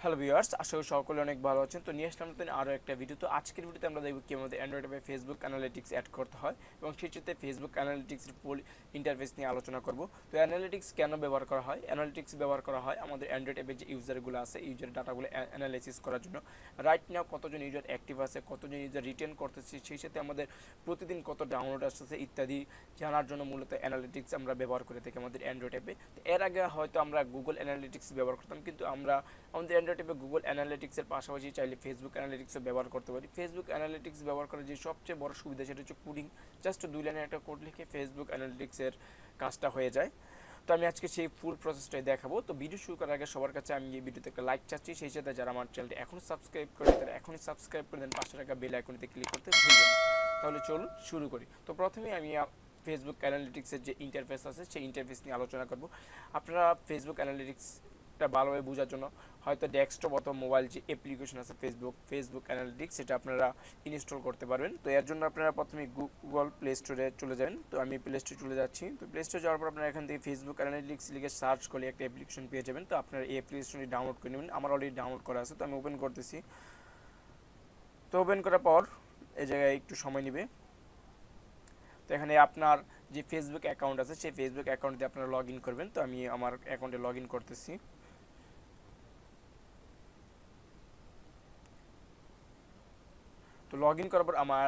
Hello viewers, আশা করি সকলে অনেক ভালো আছেন। তো নিয়ে আসলাম নতুন আরও একটা ভিডিও। তো আজকের ভিডিওতে আমরা দেখব কীভাবে অ্যান্ড্রয়েড অ্যাপে ফেসবুক অ্যানালিটিক্স অ্যাড করতে হয় এবং সেই সাথে ফেসবুক অ্যানালিটিক্সের ফুল ইন্টারফেস নিয়ে আলোচনা করব। তো অ্যানালিটিক্স কেন ব্যবহার করা হয়? অ্যানালিটিক্স ব্যবহার করা হয় আমাদের অ্যান্ড্রয়েড অ্যাপের যে ইউজারগুলো আছে, ইউজার ডাটাগুলো অ্যানালাইসিস করার জন্য। রাইট নাও কতজন ইউজার অ্যাক্টিভ আছে, কতজন ইউজার রিটেন করতেছে, সেই সাথে আমাদের প্রতিদিন কত ডাউনলোড আসতেছে ইত্যাদি জানার জন্য মূলত অ্যানালিটিক্স আমরা ব্যবহার করে থাকি আমাদের অ্যান্ড্রয়েড অ্যাপে। তো এর আগে হয়তো আমরা গুগল অ্যানালিটিক্স ব্যবহার করতাম, কিন্তু আমরা আমাদের অ্যান্ড্রয়েড অ্যাপে গুগল অ্যানালিটিক্সের পাশাপাশি চাইলে ফেসবুক অ্যানালিটিক্সও ব্যবহার করতে পারি। ফেসবুক অ্যানালিটিক্স ব্যবহার করার যে সবচেয়ে বড় সুবিধা সেটা হচ্ছে কোডিং। জাস্ট 2 লাইনের একটা কোড লিখে ফেসবুক অ্যানালিটিক্সের কাজটা হয়ে যায়। তো আমি আজকে সেই ফুল প্রসেসটাই দেখাবো। তো ভিডিও শুরু করার আগে সবার কাছে আমি এই ভিডিওতে একটা লাইক চাচ্ছি, সেই সাথে যারা আমার চ্যানেলটি এখনও সাবস্ক্রাইব করে তারা এখনই সাবস্ক্রাইব করে দেন, পাশে থাকা বেল আইকনটিতে ক্লিক করতে ভুলবেন না। তাহলে চলুন শুরু করি। তো প্রথমে আমি ফেসবুক অ্যানালিটিক্সের যে ইন্টারফেস আছে সেই ইন্টারফেস নিয়ে আলোচনা করব। আপনারা ফেসবুক অ্যানালিটিক্সটা ভালোভাবে বোঝার জন্য হয়তো ডেস্কটপ অথবা মোবাইল যে অ্যাপ্লিকেশন আছে ফেসবুক অ্যানালিটিক্স, সেটা আপনারা ইনস্টল করতে পারবেন। তো এর জন্য আপনারা প্রথমে গুগল প্লে স্টোরে চলে যাবেন। তো আমি প্লে স্টোরে চলে যাচ্ছি। তো প্লে স্টোরে যাওয়ার পর আপনারা এখান থেকে ফেসবুক অ্যানালিটিক্স লিখে সার্চ করলে একটা অ্যাপ্লিকেশন পেয়ে যাবেন। তো আপনারা এই অ্যাপ্লিকেশনটি ডাউনলোড করে নেবেন। আমার অলরেডি ডাউনলোড করা আছে, তো আমি ওপেন করতেছি। তো ওপেন করার পর এই জায়গায় একটু সময় নেবে। তো এখানে আপনার যে ফেসবুক অ্যাকাউন্ট আছে সেই ফেসবুক অ্যাকাউন্ট দিয়ে আপনারা লগ ইন করবেন। তো আমি আমার অ্যাকাউন্টে লগ ইন করতেছি। তো লগ ইন করার পর আমার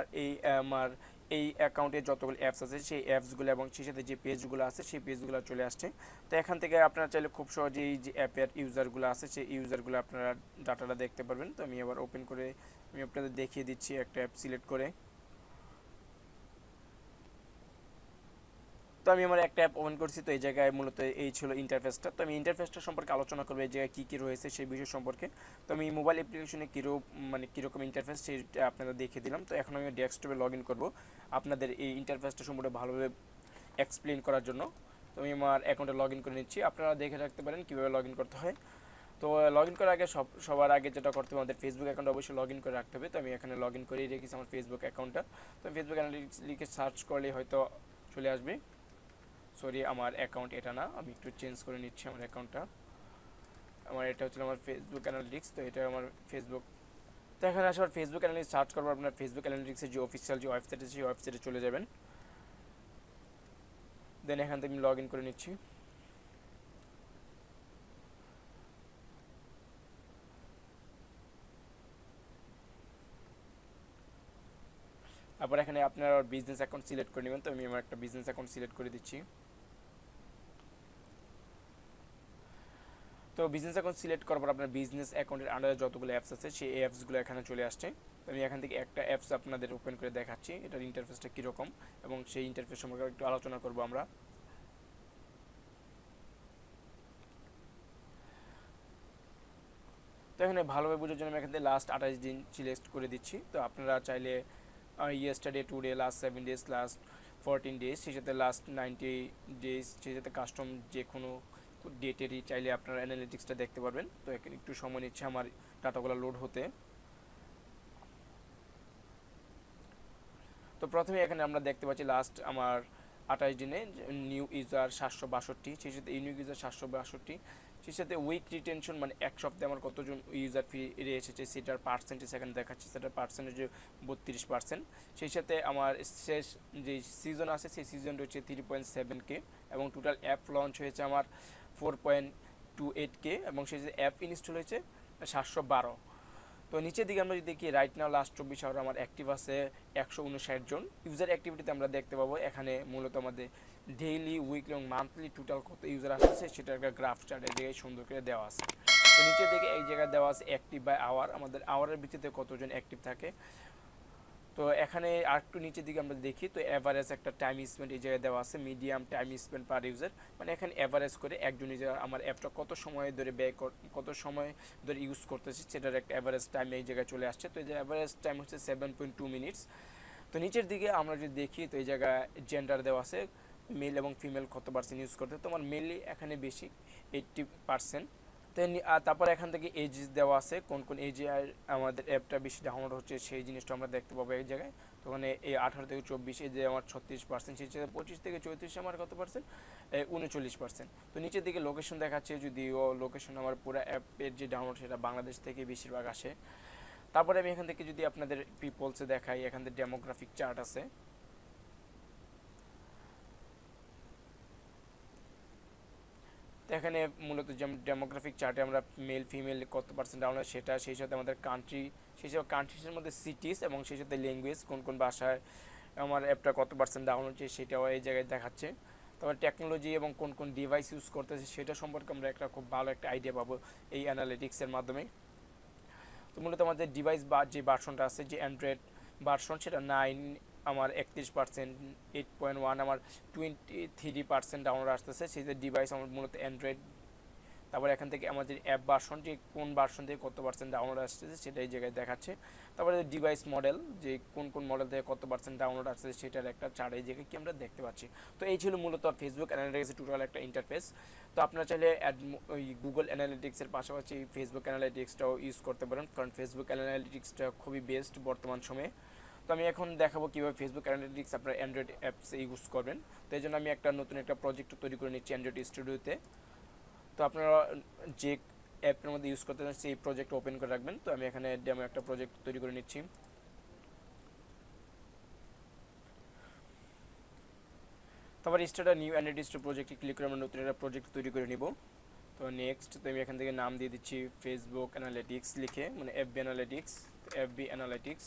এই অ্যাকাউন্টে যতগুলো অ্যাপস আছে সেই অ্যাপসগুলো এবং সেই সাথে যে পেজগুলো আছে সেই পেজগুলো চলে আসছে। তো এখান থেকে আপনারা চাইলে খুব সহজেই যে অ্যাপের ইউজারগুলো আছে সেই ইউজারগুলো আপনারা ডাটাটা দেখতে পারবেন। তো আমি আবার ওপেন করে আমি আপনাদের দেখিয়ে দিচ্ছি একটা অ্যাপ সিলেক্ট করে। তো আমি আমার একটা অ্যাপ ওপেন করছি। তো এই জায়গায় মূলত এই ছিল ইন্টারফেসটা। তো আমি ইন্টারফেসটা সম্পর্কে আলোচনা করবো, এই জায়গায় কী কী রয়েছে সেই বিষয় সম্পর্কে। তো আমি মোবাইল অ্যাপ্লিকেশনে কীরকম ইন্টারফেস সেটা আপনাদের দেখিয়ে দিলাম। তো এখন আমি ডেস্কটপে লগ ইন করবো আপনাদের এই ইন্টারফেসটা সম্পর্কে ভালোভাবে এক্সপ্লেন করার জন্য। তো আমি আমার অ্যাকাউন্টে লগ ইন করে নিচ্ছি। আপনারা দেখে রাখতে পারেন কীভাবে লগ ইন করতে হয়। তো লগ ইন করার আগে সবার আগে যেটা করতে হবে, আমাদের ফেসবুক অ্যাকাউন্ট অবশ্যই লগ ইন করে রাখতে হবে। তো আমি এখানে লগ ইন করেই রেখেছি আমার ফেসবুক অ্যাকাউন্টটা। তো ফেসবুক অ্যানালিটিক্স লিখে সার্চ করলে হয়তো চলে আসবে। সরি, আমার অ্যাকাউন্ট এটা না, আমি একটু চেঞ্জ করে নিচ্ছি আমার অ্যাকাউন্টটা। আমার এটা হচ্ছে আমার ফেসবুক অ্যানালিটিক্স। তো এটা আমার ফেসবুক। তো এখানে আসার ফেসবুক অ্যানালিটিক্স সার্চ করবো, আপনার ফেসবুক অ্যানালিটিক্সের যে অফিসিয়াল যে ওয়েবসাইট আছে সেই ওয়েবসাইটে চলে যাবেন। দেন এখান থেকে আমি লগ ইন করে নিচ্ছি। তারপর এখানে আপনার বিজনেস অ্যাকাউন্ট সিলেক্ট করে নেবেন। তো আমি আমার একটা বিজনেস অ্যাকাউন্ট সিলেক্ট করে দিচ্ছি। তো বিজনেস অ্যাকাউন্ট সিলেক্ট করার পর আপনার বিজনেস অ্যাকাউন্টের আন্ডারে যতগুলো অ্যাপস আছে সেই অ্যাপসগুলো এখানে চলে আসছে। আমি এখান থেকে একটা অ্যাপস আপনাদের ওপেন করে দেখাচ্ছি এটার ইন্টারফেসটা কীরকম, এবং সেই ইন্টারফেস সম্পর্কে একটু আলোচনা করব আমরা। তো এখানে ভালোভাবে বোঝার জন্য আমি এখান থেকে লাস্ট 28 দিন সিলেক্ট করে দিচ্ছি। তো আপনারা চাইলে yesterday, today, last 7 days, last 14 days, সেই সাথে লাস্ট 90 ডেজ, সেই সাথে কাস্টম যে কোনো ডেটেরই চাইলে আপনারা অ্যানালিটিক্সটা দেখতে পারবেন। তো এখানে একটু সময় নিচ্ছে আমার ডাটাগুলো লোড হতে। তো প্রথমে এখানে আমরা দেখতে পাচ্ছি লাস্ট আমার 28 দিনে নিউ ইউজার 762, সেই সাথে ইউনিক ইউজার 762, সেই সাথে উইক রিটেনশন মানে এক সপ্তাহে আমার কতজন ইউজার ফিরে এসেছে সেটার পার্সেন্টেজ এখানে দেখাচ্ছে, সেটার পার্সেন্টেজ 32%। সেই সাথে আমার শেষ যে সিজন আছে সেই সিজনটা হচ্ছে 3.7K, এবং টোটাল অ্যাপ লঞ্চ হয়েছে আমার 4.28K, এবং সেই সাথে অ্যাপ ইনস্টল হয়েছে 712। তো নিচের দিকে আমরা যদি দেখি রাইট নাও লাস্ট 24 আওয়ার আমার অ্যাক্টিভ আছে 159 জন। ইউজার অ্যাক্টিভিটিতে আমরা দেখতে পাবো এখানে মূলত আমাদের ডেইলি, উইকলি এবং মান্থলি টোটাল কত ইউজার আসছে সেটার একটা গ্রাফ চার্ট এই জায়গায় সুন্দর করে দেওয়া আছে। তো নিচের দিকে এই জায়গায় দেওয়া আছে অ্যাক্টিভ বাই আওয়ার, আমাদের আওয়ারের ভিত্তিতে কতজন অ্যাক্টিভ থাকে। তো এখানে আরেকটু নিচের দিকে আমরা দেখি, তো অ্যাভারেজ একটা টাইম স্পেন্ড এই জায়গায় দেওয়া আছে, মিডিয়াম টাইম স্পেন্ড পার ইউজার, মানে এখানে অ্যাভারেজ করে একজন ইউজার আমার অ্যাপটা কত সময় ধরে কত সময় ধরে ইউজ করতেছে সেটার একটা অ্যাভারেজ টাইম এই জায়গায় চলে আসছে। তো এই যে অ্যাভারেজ টাইম হচ্ছে 7.2 মিনিটস। তো নিচের দিকে আমরা যদি দেখি তো এই জায়গায় জেন্ডার দেওয়া আছে, মেল এবং ফিমেল কত পার্সেন্ট ইউজ করতে। তোমার মেলই এখানে বেশি 80%। তারপর এখান থেকে এজ দেওয়া আছে, কোন কোন এজে আমাদের অ্যাপটা বেশি ডাউনলোড হচ্ছে সেই জিনিসটা আমরা দেখতে পাবো এই জায়গায়। তো মানে এই 18 থেকে 24 এই যে আমার 36%, সেই সাথে 25 থেকে 34 আমার কত পার্সেন্ট, 39%। তো নিচের দিকে লোকেশন দেখাচ্ছে, যদিও লোকেশন আমার পুরো অ্যাপের যে ডাউনলোড সেটা বাংলাদেশ থেকে বেশিরভাগ আসে। তারপরে আমি এখান থেকে যদি আপনাদের পিপলসে দেখাই, এখান থেকে ডেমোগ্রাফিক চার্ট আছে। তো এখানে মূলত যেমন ডেমোগ্রাফিক চার্টে আমরা মেল ফিমেল কত পার্সেন্ট ডাউনলোড সেটা, সেই সাথে আমাদের কান্ট্রি, সেই সব কান্ট্রিজের মধ্যে সিটিস এবং সেই সাথে ল্যাঙ্গুয়েজ কোন কোন ভাষায় আমার অ্যাপটা কত পার্সেন্ট ডাউনলোড হচ্ছে সেটাও এই জায়গায় দেখাচ্ছে। তারপর টেকনোলজি এবং কোন কোন ডিভাইস ইউজ করতেছে সেটা সম্পর্কে আমরা একটা খুব ভালো একটা আইডিয়া পাবো এই অ্যানালিটিক্সের মাধ্যমে। তো মূলত আমাদের ডিভাইস বা যে ভার্সনটা আছে, যে অ্যান্ড্রয়েড ভার্সন, সেটা 9 আমার 31%, 8.1 আমার 23% ডাউনলোড আসতেছে, সেই যে ডিভাইস আমার মূলত অ্যান্ড্রয়েড। তারপরে এখান থেকে আমাদের অ্যাপ ভার্সন, যে কোন ভার্সন থেকে কত পার্সেন্ট ডাউনলোড আসতেছে সেটা এই জায়গায় দেখাচ্ছে। তারপরে ডিভাইস মডেল, যে কোন কোন মডেল থেকে কত পার্সেন্ট ডাউনলোড আসছে সেটার একটা চার্ট এই জায়গায় কি আমরা দেখতে পাচ্ছি। তো এই ছিল মূলত ফেসবুক অ্যানালিটিক্সের টোটাল একটা ইন্টারফেস। তো আপনারা চাইলে ওই গুগল অ্যানালিটিক্সের পাশাপাশি ফেসবুক অ্যানালিটিক্সটাও ইউজ করতে পারেন, কারণ ফেসবুক অ্যানালিটিক্সটা খুবই বেস্ট বর্তমান সময়ে। তো আমি এখন দেখাবো কীভাবে ফেসবুক অ্যানালিটিক্স আপনার অ্যান্ড্রয়েড অ্যাপসে ইউজ করবেন। তো এই জন্য আমি নতুন একটা প্রজেক্ট তৈরি করে নিচ্ছি অ্যান্ড্রয়েড স্টুডিওতে। তো আপনারা যে অ্যাপের মধ্যে ইউজ করতে চান সেই প্রজেক্ট ওপেন করে রাখবেন। তো আমি এখানে ডেমো একটা প্রজেক্ট তৈরি করে নিচ্ছি। তারপর স্টার্ট নিউ অ্যান্ড্রয়েড স্টুডিও প্রজেক্টে ক্লিক করে আমরা নতুন একটা প্রজেক্ট তৈরি করে নিব। তো নেক্সট, তো আমি এখান থেকে নাম দিয়ে দিচ্ছি ফেসবুক অ্যানালিটিক্স লিখে, মানে এফবি অ্যানালিটিক্স।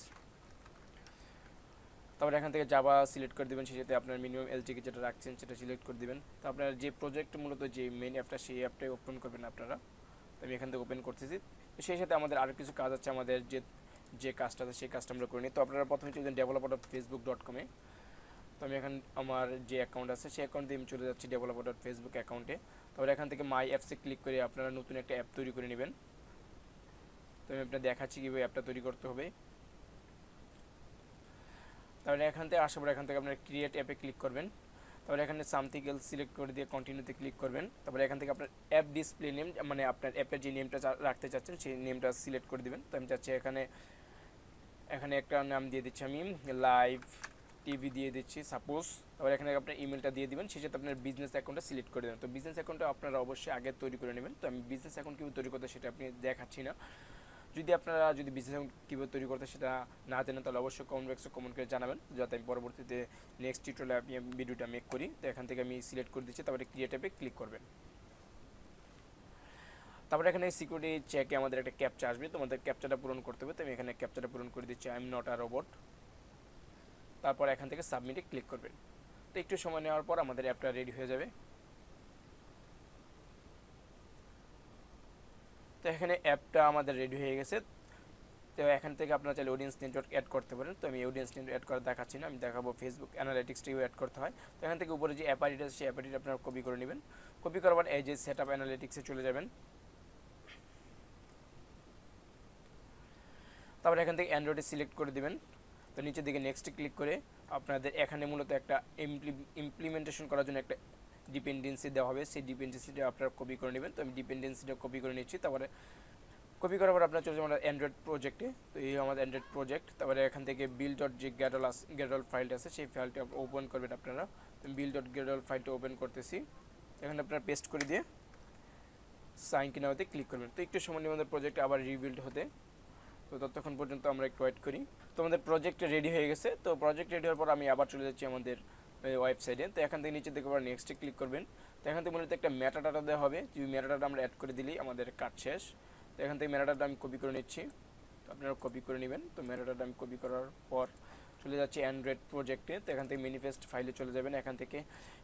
তারপর এখান থেকে জাভা সিলেক্ট করে দেবেন, সেই সাথে আপনার মিনিমাম এলটিকে যেটা রাখছেন সেটা সিলেক্ট করে দেবেন। তো আপনার যে প্রজেক্ট মূলত যে মেইন অ্যাপটা, সেই অ্যাপটাই ওপেন করবেন আপনারা। তো আমি এখান থেকে ওপেন করতেছি। তো সেই সাথে আমাদের আরও কিছু কাজ আছে, আমাদের যে কাজটা আছে সেই কাজটা আমরা করে নিই। তো আপনারা প্রথমে চলে যান developer.facebook.com-এ। তো আমি এখন আমার যে অ্যাকাউন্ট আছে সেই অ্যাকাউন্ট দিয়ে আমি চলে যাচ্ছি developer.facebook অ্যাকাউন্টে। তারপরে এখান থেকে মাই অ্যাপসে ক্লিক করে আপনারা নতুন একটা অ্যাপ তৈরি করে নেবেন। তো আমি আপনার দেখাচ্ছি কীভাবে অ্যাপটা তৈরি করতে হবে। তারপরে এখান থেকে আসার পর এখান থেকে আপনার ক্রিয়েট অ্যাপে ক্লিক করবেন। তারপরে এখানে সামথিং এলস সিলেক্ট করে দিয়ে কন্টিনিউতে ক্লিক করবেন। তারপরে এখান থেকে আপনার অ্যাপ ডিসপ্লে নেম, মানে আপনার অ্যাপের যে নেমটা রাখতে চাচ্ছেন সেই নেমটা সিলেক্ট করে দেবেন। তো আমি চাচ্ছি এখানে একটা নাম দিয়ে দিচ্ছি, আমি লাইভ টিভি দিয়ে দিচ্ছি সাপোজ। তারপরে এখানে আপনার ইমেলটা দিয়ে দিবেন, সেই সাথে আপনার বিজনেস অ্যাকাউন্টটা সিলেক্ট করে দেবেন। তো বিজনেস অ্যাকাউন্টটা আপনারা অবশ্যই আগে তৈরি করে নেবেন। তো আমি বিজনেস অ্যাকাউন্ট কীভাবে তৈরি করতে সেটা আপনি দেখাচ্ছি না। আপনারা যদি বিজনেস অ্যাকাউন্ট কীভাবে তৈরি করতে সেটা না জানেন, তাহলে অবশ্যই কমেন্ট বক্সে কমেন্ট করে জানাবেন, যাতে আমি পরবর্তীতে নেক্সট টিউটোরিয়ালে আমি ভিডিওটা মেক করি। তো এখান থেকে আমি সিলেক্ট করে দিচ্ছি, তারপরে ক্রিয়েট অ্যাপে ক্লিক করবেন। তারপরে এখানে সিকিউরিটি চেকে আমাদের একটা ক্যাপচা আসবে, তোমাদের ক্যাপচাটা পূরণ করতে হবে। তো আমি এখানে ক্যাপচাটা পূরণ করে দিচ্ছি, I am not a robot. তারপর এখান থেকে সাবমিটে ক্লিক করবেন। তো একটু সময় নেওয়ার পর আমাদের অ্যাপটা রেডি হয়ে যাবে। তো এখানে অ্যাপটা আমাদের রেডি হয়ে গেছে। তো এখান থেকে আপনারা চাইলে অডিয়েন্স নেটওয়ার্ক অ্যাড করতে পারেন। তো আমি অডিয়েন্স নেটওয়ার্ক অ্যাড করে দেখাচ্ছি না, আমি দেখাবো ফেসবুক অ্যানালিটিক্সটিও অ্যাড করতে হয়। তো এখান থেকে উপরে যে অ্যাপ আইডিটা আছে সেই অ্যাপ আইডিটা আপনারা কপি করে নেবেন। কপি করার পর এই যে সেট আপ অ্যানালিটিক্সে চলে যাবেন। তারপরে এখান থেকে অ্যান্ড্রয়েডে সিলেক্ট করে দেবেন। তো নিচের দিকে নেক্সটে ক্লিক করে আপনাদের এখানে মূলত একটা ইমপ্লিমেন্টেশন করার জন্য একটা ডিপেন্ডেন্সি দেওয়া হবে, সেই ডিপেন্ডেন্সিটা আপনারা কপি করে নেবেন। তো আমি ডিপেন্ডেন্সিটা কপি করে নিচ্ছি। তারপরে কপি করার পর আপনার চলে যাবেন অ্যান্ড্রয়েড প্রজেক্টে। তো এই আমাদের অ্যান্ড্রয়েড প্রজেক্ট। তারপরে এখান থেকে যে গ্যাডল ফাইলটা আছে সেই ফাইলটা ওপেন করবেন আপনারা। তো গ্যাডল ফাইলটা ওপেন করতেছি, এখানে আপনারা পেস্ট করে দিয়ে সাইন কিনা হতে ক্লিক করবেন। তো একটু সময় নিয়ে আমাদের প্রজেক্ট আবার রিবিল্ড হতে, তো ততক্ষণ পর্যন্ত আমরা একটু ওয়েট করি। তো আমাদের প্রজেক্ট রেডি হয়ে গেছে। তো প্রজেক্ট রেডি হওয়ার পর আমি আবার চলে যাচ্ছি আমাদের ওয়েবসাইটে। তো এখান থেকে নিচে দেখে আবার নেক্সটে ক্লিক করবেন। তো এখান থেকে মূলত একটা মেটাডাটা দেওয়া হবে, যে মেটাডাটা আমরা অ্যাড করে দিলেই আমাদের কাজ শেষ। তো এখান থেকে মেটাডাটা আমি কপি করে নিচ্ছি, তো আপনারা কপি করে নেবেন। তো মেটাডাটা আমি কপি করার পর চলে যাচ্ছি অ্যান্ড্রয়েড প্রজেক্টে। তো এখান থেকে ম্যানিফেস্ট ফাইলে চলে যাবেন, এখান থেকে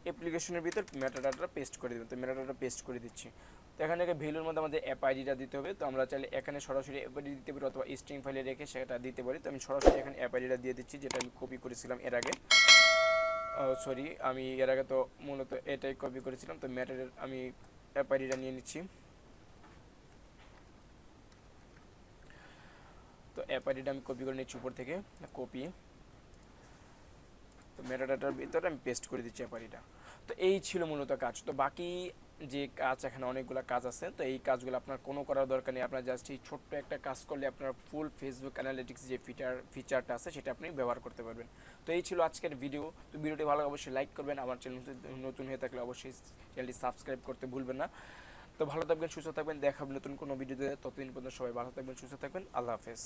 অ্যাপ্লিকেশনের ভিতর মেটাডাটা পেস্ট করে দেবেন। তো মেটাডাটা পেস্ট করে দিচ্ছি। তো এখান থেকে ভ্যালুর মধ্যে আমাদের অ্যাপ আইডিটা দিতে হবে। তো আমরা চাইলে এখানে সরাসরি অ্যাপ আইডি দিতে পারি অথবা স্ট্রিং ফাইলে রেখে সেটা দিতে পারি। তো আমি সরাসরি এখানে অ্যাপ আইডিটা দিয়ে দিচ্ছি, যেটা আমি কপি করেছিলাম এর আগে। সরি, আমি এর আগে তো মূলত এটাই কপি করেছিলাম। তো ম্যাটারের আমি অ্যাপ আইডিটা নিয়ে নিচ্ছি। তো অ্যাপ আইডিটা আমি কপি করে নিচ্ছি উপর থেকে, কপি। তো মেটাডাটার ভিতরে আমি পেস্ট করে দিচ্ছি অ্যাপ আইডিটা। তো এই ছিল মূলত কাজ। তো বাকি যে কাজ, এখানে অনেকগুলো কাজ আছে, তো এই কাজগুলো আপনার কোনো করার দরকার নেই। আপনার জাস্ট এই ছোট্ট একটা কাজ করলে আপনার ফুল ফেসবুক অ্যানালিটিক্স যে ফিচারটা আছে সেটা আপনি ব্যবহার করতে পারবেন। তো এই ছিল আজকের ভিডিও। তো ভিডিওটি ভালো অবশ্যই লাইক করবেন, আমার চ্যানেল নতুন হয়ে থাকলে অবশ্যই চ্যানেলটি সাবস্ক্রাইব করতে ভুলবেন না। তো ভালো থাকবেন, সুস্থ থাকবেন, দেখা হবে নতুন কোনো ভিডিওতে। ততদিন পর্যন্ত সবাই ভালো থাকবেন, সুস্থ থাকবেন, আল্লাহ হাফেজ।